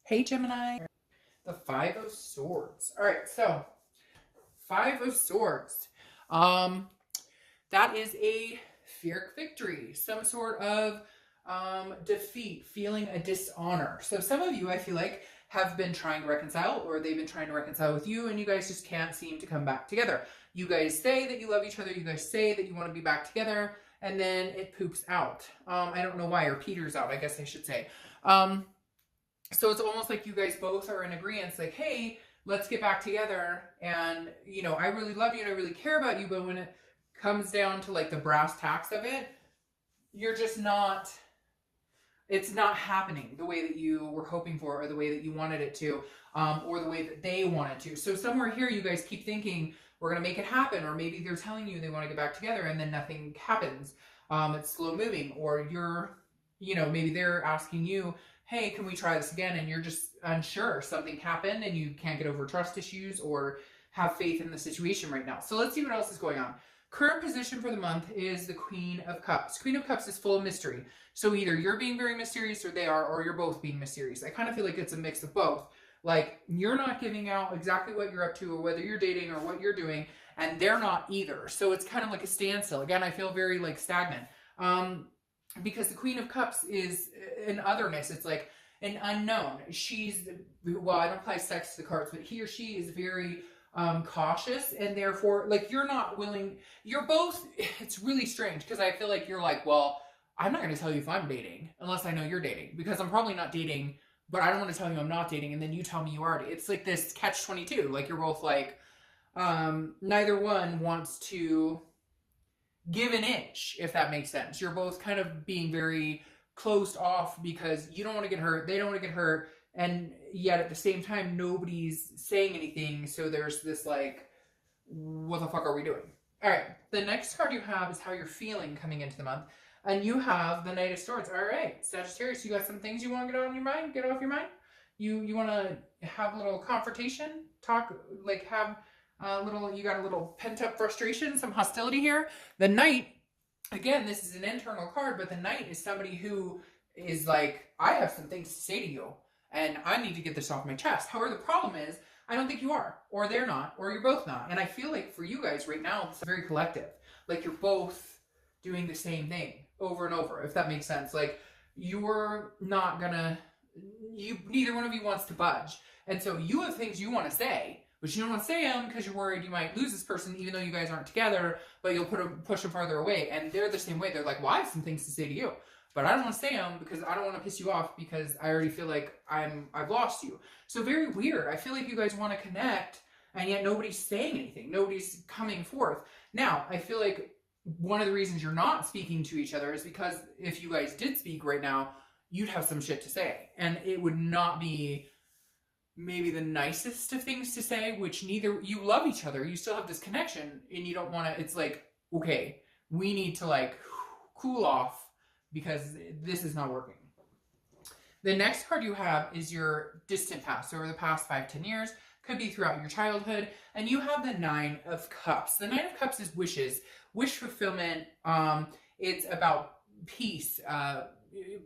Hey Gemini, the Five of Swords. All right, so Five of Swords. Um, that is a Pyrrhic victory, some sort of defeat, feeling a dishonor. So some of you, I feel like, have been trying to reconcile, or they've been trying to reconcile with you, and you guys just can't seem to come back together. You guys say that you love each other. You guys say that you want to be back together, and then it poops out. I don't know why, or peters out, I guess I should say. So it's almost like you guys both are in agreement, like, hey, let's get back together. And, I really love you and I really care about you. But when it comes down to like the brass tacks of it, you're just not, it's not happening the way that you were hoping for, or the way that you wanted it to, or the way that they wanted to. So somewhere here, you guys keep thinking, we're going to make it happen. Or maybe they're telling you they want to get back together and then nothing happens. It's slow moving, or maybe they're asking you, hey, can we try this again? And you're just unsure. Something happened and you can't get over trust issues or have faith in the situation right now. So let's see what else is going on. Current position for the month is the Queen of Cups. Queen of Cups is full of mystery. So either you're being very mysterious or they are, or you're both being mysterious. I kind of feel like it's a mix of both. Like, you're not giving out exactly what you're up to or whether you're dating or what you're doing, and they're not either. So it's kind of like a standstill. Again, I feel very like stagnant. Because the Queen of Cups is an otherness. It's like an unknown. I don't apply sex to the cards, but he or she is very cautious, and therefore, like, you're not willing, you're both, it's really strange, because I feel like you're like, well, I'm not going to tell you if I'm dating, unless I know you're dating, because I'm probably not dating, but I don't want to tell you I'm not dating, and then you tell me you are. It's like this catch-22, like, you're both like, neither one wants to give an inch, if that makes sense. You're both kind of being very closed off because you don't want to get hurt, they don't want to get hurt, and yet at the same time nobody's saying anything. So there's this like, what the fuck are we doing? All right, the next card you have is how you're feeling coming into the month, and you have the Knight of Swords. All right, Sagittarius, you got some things you want to get on your mind, get off your mind. You want to have a little confrontation, talk, like, have you got a little pent-up frustration, some hostility here. The Knight, again, this is an internal card, but the Knight is somebody who is like, I have some things to say to you, and I need to get this off my chest. However, the problem is, I don't think you are, or they're not, or you're both not. And I feel like for you guys right now, it's very collective. Like, you're both doing the same thing over and over, if that makes sense. Like, neither one of you wants to budge. And so you have things you want to say, but you don't want to say them because you're worried you might lose this person, even though you guys aren't together, but you'll push them farther away. And they're the same way. They're like, well, I have some things to say to you, but I don't want to say them because I don't want to piss you off, because I already feel like I've lost you. So very weird. I feel like you guys want to connect, and yet nobody's saying anything. Nobody's coming forth. Now, I feel like one of the reasons you're not speaking to each other is because if you guys did speak right now, you'd have some shit to say, and it would not be maybe the nicest of things to say, which neither, you love each other, you still have this connection, and you don't want to, it's like, okay, we need to like cool off because this is not working. The next card you have is your distant past, so over the past 5-10 years, could be throughout your childhood, and you have the Nine of Cups. The Nine of Cups is wishes, wish fulfillment. It's about peace,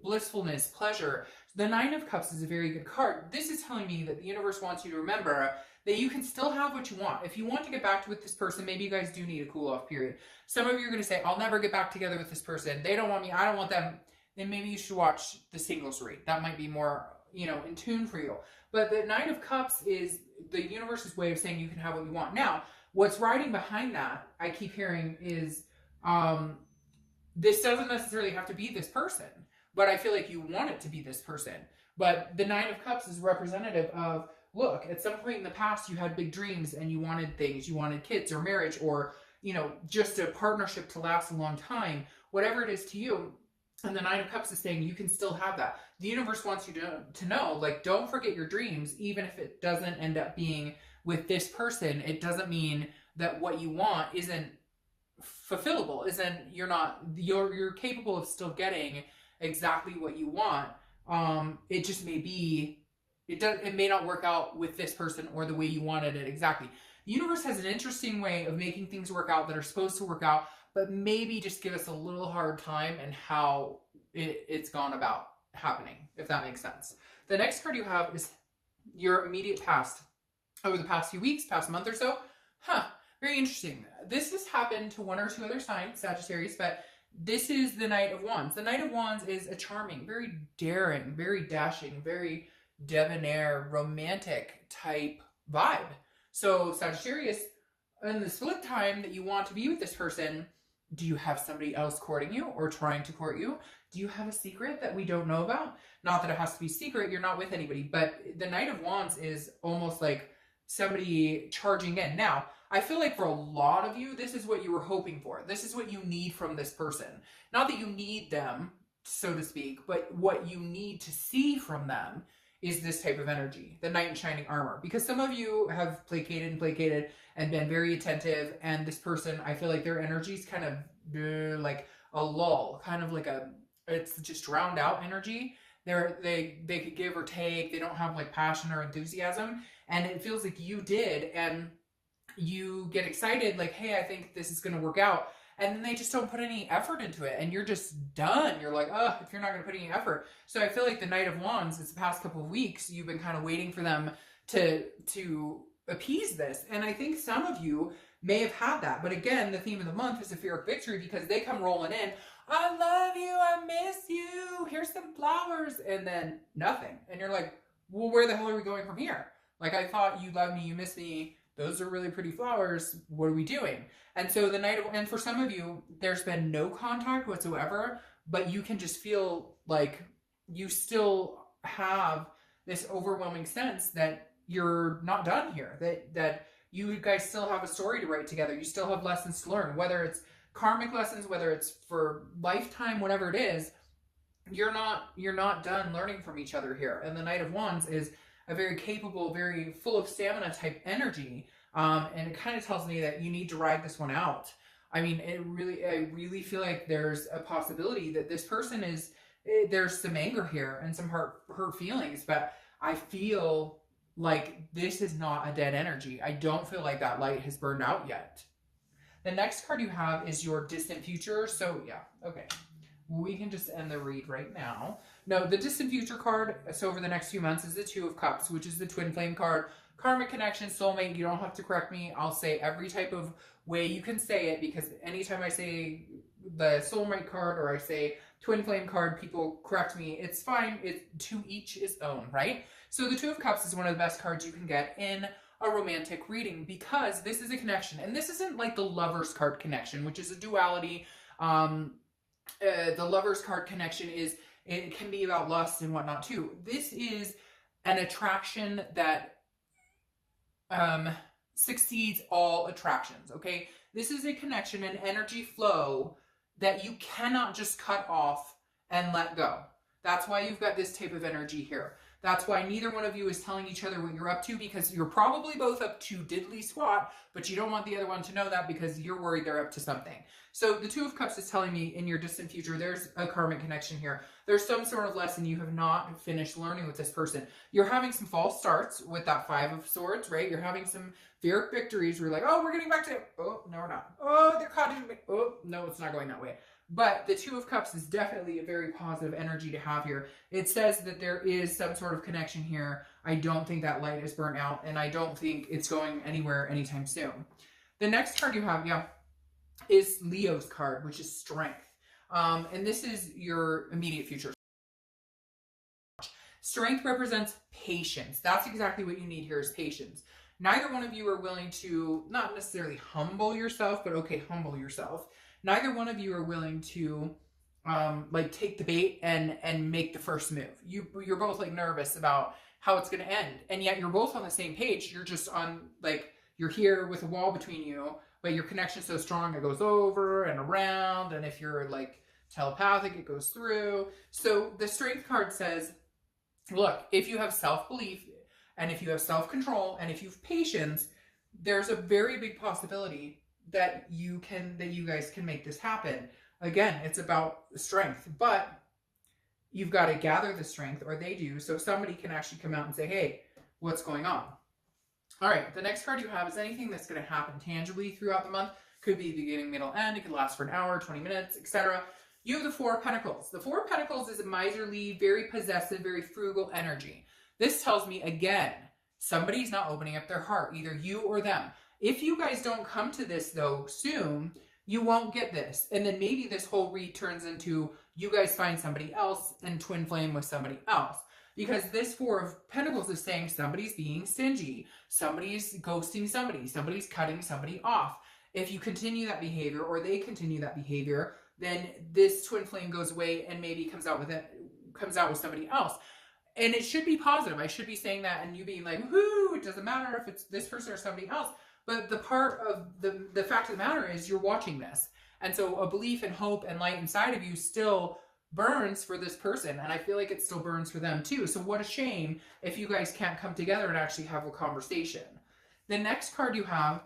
blissfulness, pleasure. The Nine of Cups is a very good card. This is telling me that the universe wants you to remember that you can still have what you want. If you want to get back with this person, maybe you guys do need a cool off period. Some of you are going to say, I'll never get back together with this person. They don't want me. I don't want them. Then maybe you should watch the singles rate. That might be more, in tune for you. But the Nine of Cups is the universe's way of saying you can have what you want. Now, what's riding behind that, I keep hearing, is this doesn't necessarily have to be this person, but I feel like you want it to be this person. But the Nine of Cups is representative of, look, at some point in the past, you had big dreams and you wanted things. You wanted kids or marriage or, just a partnership to last a long time, whatever it is to you. And the Nine of Cups is saying you can still have that. The universe wants you to know, like, don't forget your dreams, even if it doesn't end up being with this person. It doesn't mean that what you want isn't fulfillable, you're capable of still getting exactly what you want. It just may be, it may not work out with this person or the way you wanted it exactly. The universe has an interesting way of making things work out that are supposed to work out, but maybe just give us a little hard time and how it's gone about happening, if that makes sense. The next card you have is your immediate past. Over the past few weeks, past month or so. Very interesting. This has happened to one or two other signs, Sagittarius, but this is the Knight of Wands. The Knight of Wands is a charming, very daring, very dashing, very debonair, romantic type vibe. So Sagittarius, in the split time that you want to be with this person, do you have somebody else courting you or trying to court you? Do you have a secret that we don't know about? Not that it has to be secret, you're not with anybody, but the Knight of Wands is almost like somebody charging in. Now, I feel like for a lot of you, this is what you were hoping for. This is what you need from this person. Not that you need them, so to speak, but what you need to see from them is this type of energy, the knight in shining armor. Because some of you have placated and been very attentive, and this person, I feel like their energy is kind of like a lull, kind of like it's just drowned out energy. They could give or take. They don't have like passion or enthusiasm, and it feels like you did, and you get excited like, hey, I think this is going to work out. And then they just don't put any effort into it. And you're just done. You're like, oh, if you're not going to put any effort. So I feel like the Knight of Wands, it's the past couple of weeks, you've been kind of waiting for them to appease this. And I think some of you may have had that. But again, the theme of the month is a fear of victory, because they come rolling in. I love you. I miss you. Here's some flowers. And then nothing. And you're like, well, where the hell are we going from here? Like, I thought you loved me. You miss me. Those are really pretty flowers. What are we doing? And so and for some of you, there's been no contact whatsoever, but you can just feel like you still have this overwhelming sense that you're not done here, that you guys still have a story to write together. You still have lessons to learn, whether it's karmic lessons, whether it's for lifetime, whatever it is. You're not done learning from each other here. And the Knight of Wands is a very capable, very full of stamina type energy. And it kind of tells me that you need to ride this one out. I mean, I really feel like there's a possibility that this person there's some anger here and some hurt feelings, but I feel like this is not a dead energy. I don't feel like that light has burned out yet. The next card you have is your distant future. So yeah, okay. We can just end the read right now. No, the distant future card, so over the next few months, is the Two of Cups, which is the twin flame card. Karmic connection, soulmate, you don't have to correct me. I'll say every type of way you can say it, because anytime I say the soulmate card or I say twin flame card, people correct me. It's fine. It's to each his own, right? So the Two of Cups is one of the best cards you can get in a romantic reading, because this is a connection. And this isn't like the Lover's card connection, which is a duality. The Lover's card connection it can be about lust and whatnot too. This is an attraction that succeeds all attractions, okay? This is a connection, an energy flow that you cannot just cut off and let go. That's why you've got this type of energy here. That's why neither one of you is telling each other what you're up to, because you're probably both up to diddly squat, but you don't want the other one to know that because you're worried they're up to something. So the Two of Cups is telling me in your distant future, there's a karmic connection here. There's some sort of lesson you have not finished learning with this person. You're having some false starts with that Five of Swords, right? You're having some fear victories where you're like, oh, we're getting back to it. Oh, no, we're not. Oh, they're caught in me. Oh, no, it's not going that way. But the Two of Cups is definitely a very positive energy to have here. It says that there is some sort of connection here. I don't think that light is burnt out, and I don't think it's going anywhere anytime soon. The next card you have, is Leo's card, which is Strength. And this is your immediate future. Strength represents patience. That's exactly what you need here, is patience. Neither one of you are willing to, not necessarily humble yourself, but okay, humble yourself. Neither one of you are willing to like take the bait and make the first move. You're both like nervous about how it's going to end, and yet you're both on the same page. You're just on, like, you're here with a wall between you, but your connection's so strong it goes over and around, and if you're like telepathic, it goes through. So the Strength card says, look, if you have self-belief and if you have self-control and if you have patience, there's a very big possibility that you guys can make this happen. Again, it's about strength, but you've got to gather the strength, or they do, so somebody can actually come out and say, hey, what's going on? All right, the next card you have is anything that's going to happen tangibly throughout the month. Could be beginning, middle, end. It could last for an hour, 20 minutes, etc. You have the Four of Pentacles. The Four of Pentacles is a miserly, very possessive, very frugal energy. This tells me, again, somebody's not opening up their heart, either you or them. If you guys don't come to this, though, soon, you won't get this. And then maybe this whole read turns into you guys find somebody else and twin flame with somebody else. Because this Four of Pentacles is saying somebody's being stingy, somebody's ghosting somebody, somebody's cutting somebody off. If you continue that behavior or they continue that behavior, then this twin flame goes away and maybe comes out with somebody else. And it should be positive. I should be saying that and you being like, whoo, it doesn't matter if it's this person or somebody else. But the part of the fact of the matter is you're watching this. And so a belief and hope and light inside of you still burns for this person. And I feel like it still burns for them too. So what a shame if you guys can't come together and actually have a conversation. The next card you have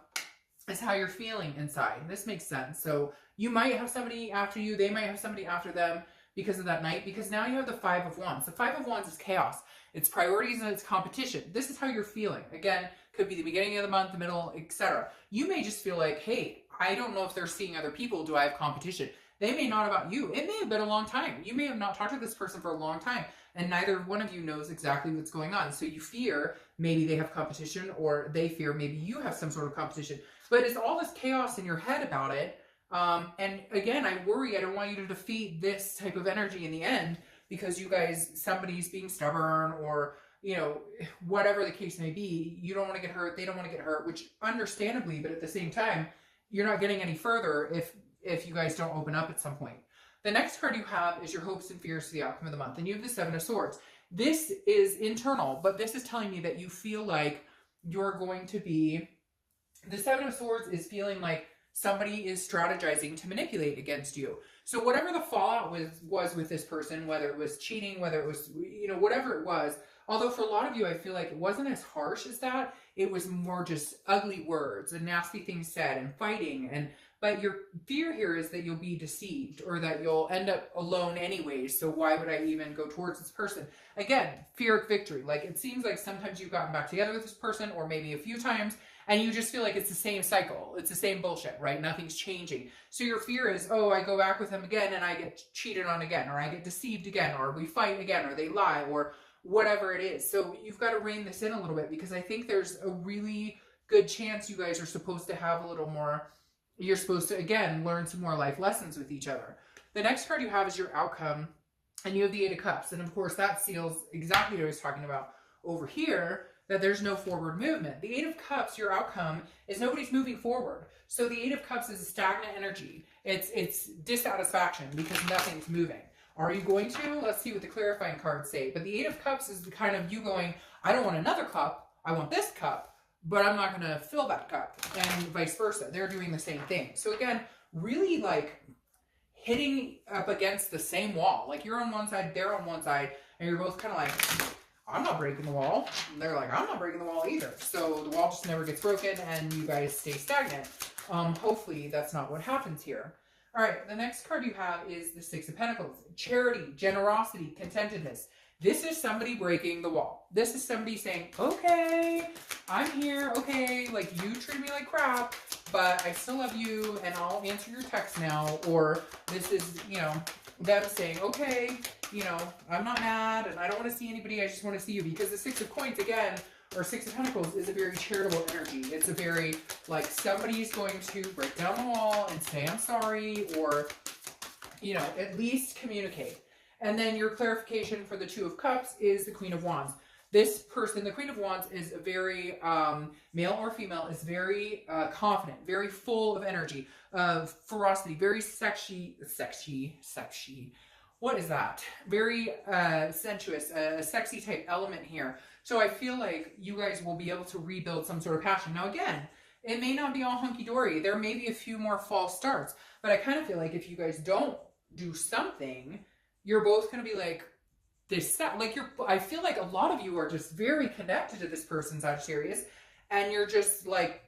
is how you're feeling inside. This makes sense. So you might have somebody after you. They might have somebody after them because of that night. Because now you have the Five of Wands. The Five of Wands is chaos. It's priorities and it's competition. This is how you're feeling. Again, could be the beginning of the month, the middle, etc. You may just feel like, hey, I don't know if they're seeing other people. Do I have competition? They may not about you. It may have been a long time. You may have not talked to this person for a long time, and neither one of you knows exactly what's going on. So you fear maybe they have competition, or they fear maybe you have some sort of competition. But it's all this chaos in your head about it. And again, I worry. I don't want you to defeat this type of energy in the end because you guys, somebody's being stubborn or, you know, whatever the case may be. You don't want to get hurt. They don't want to get hurt, which understandably, but at the same time, you're not getting any further if you guys don't open up at some point. The next card you have is your hopes and fears for the outcome of the month. And you have the Seven of Swords. This is internal, but this is telling me that you feel like you're going to be... The Seven of Swords is feeling like somebody is strategizing to manipulate against you. So whatever the fallout was with this person, whether it was cheating, whether it was, you know, whatever it was, although for a lot of you, I feel like it wasn't as harsh as that. It was more just ugly words and nasty things said and fighting. But your fear here is that you'll be deceived or that you'll end up alone anyways. So why would I even go towards this person? Again, fear of victory. Like it seems like sometimes you've gotten back together with this person or maybe a few times and you just feel like it's the same cycle. It's the same bullshit, right? Nothing's changing. So your fear is, oh, I go back with them again and I get cheated on again, or I get deceived again, or we fight again, or they lie, or whatever it is. So you've got to rein this in a little bit because I think there's a really good chance you guys are supposed to have a little more... You're supposed to, again, learn some more life lessons with each other. The next card you have is your outcome, and you have the Eight of Cups. And, of course, that seals exactly what I was talking about over here, that there's no forward movement. The Eight of Cups, your outcome, is nobody's moving forward. So the Eight of Cups is a stagnant energy. It's dissatisfaction because nothing's moving. Are you going to? Let's see what the clarifying cards say. But the Eight of Cups is the kind of you going, I don't want another cup, I want this cup. But I'm not going to fill that cup, and vice versa. They're doing the same thing. So again, really like hitting up against the same wall. Like you're on one side, they're on one side, and you're both kind of like, I'm not breaking the wall. And they're like, I'm not breaking the wall either. So the wall just never gets broken, and you guys stay stagnant. Hopefully that's not what happens here. All right, the next card you have is the Six of Pentacles. Charity, generosity, contentedness. This is somebody breaking the wall. This is somebody saying, okay, I'm here. Okay, like you treat me like crap, but I still love you and I'll answer your text now. Or this is, you know, them saying, okay, you know, I'm not mad and I don't want to see anybody. I just want to see you. Because the Six of Coins, again, or Six of Pentacles is a very charitable energy. It's a very, like, somebody's going to break down the wall and say, I'm sorry, or, you know, at least communicate. And then your clarification for the Two of Cups is the Queen of Wands. This person, the Queen of Wands, is a very, male or female, is very confident, very full of energy, of ferocity, very sexy. What is that? Very sensuous, a sexy type element here. So I feel like you guys will be able to rebuild some sort of passion. Now again, it may not be all hunky-dory. There may be a few more false starts. But I kind of feel like if you guys don't do something, you're both going to be like, I feel like a lot of you are just very connected to this person, Sagittarius, and you're just like,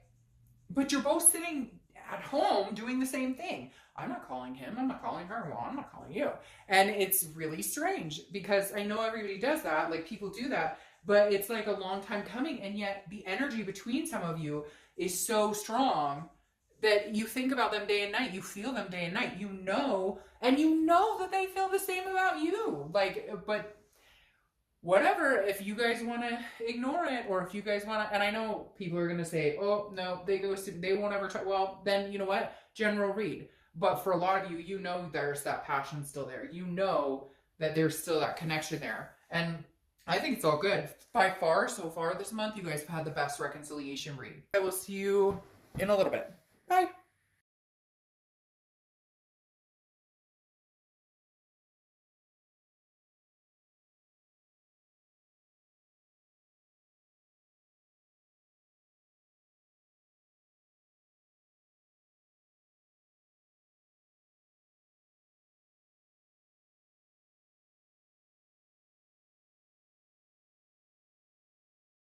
but you're both sitting at home doing the same thing. I'm not calling him, I'm not calling her, well, I'm not calling you. And it's really strange because I know everybody does that, like people do that, but it's like a long time coming, and yet the energy between some of you is so strong that you think about them day and night. You feel them day and night. And you know that they feel the same about you. Like, but whatever, if you guys want to ignore it, or if you guys want to, and I know people are going to say, oh, no, they won't ever try. Well, then you know what? General read. But for a lot of you, you know there's that passion still there. You know that there's still that connection there. And I think it's all good. By far, so far this month, you guys have had the best reconciliation read. I will see you in a little bit. Bye.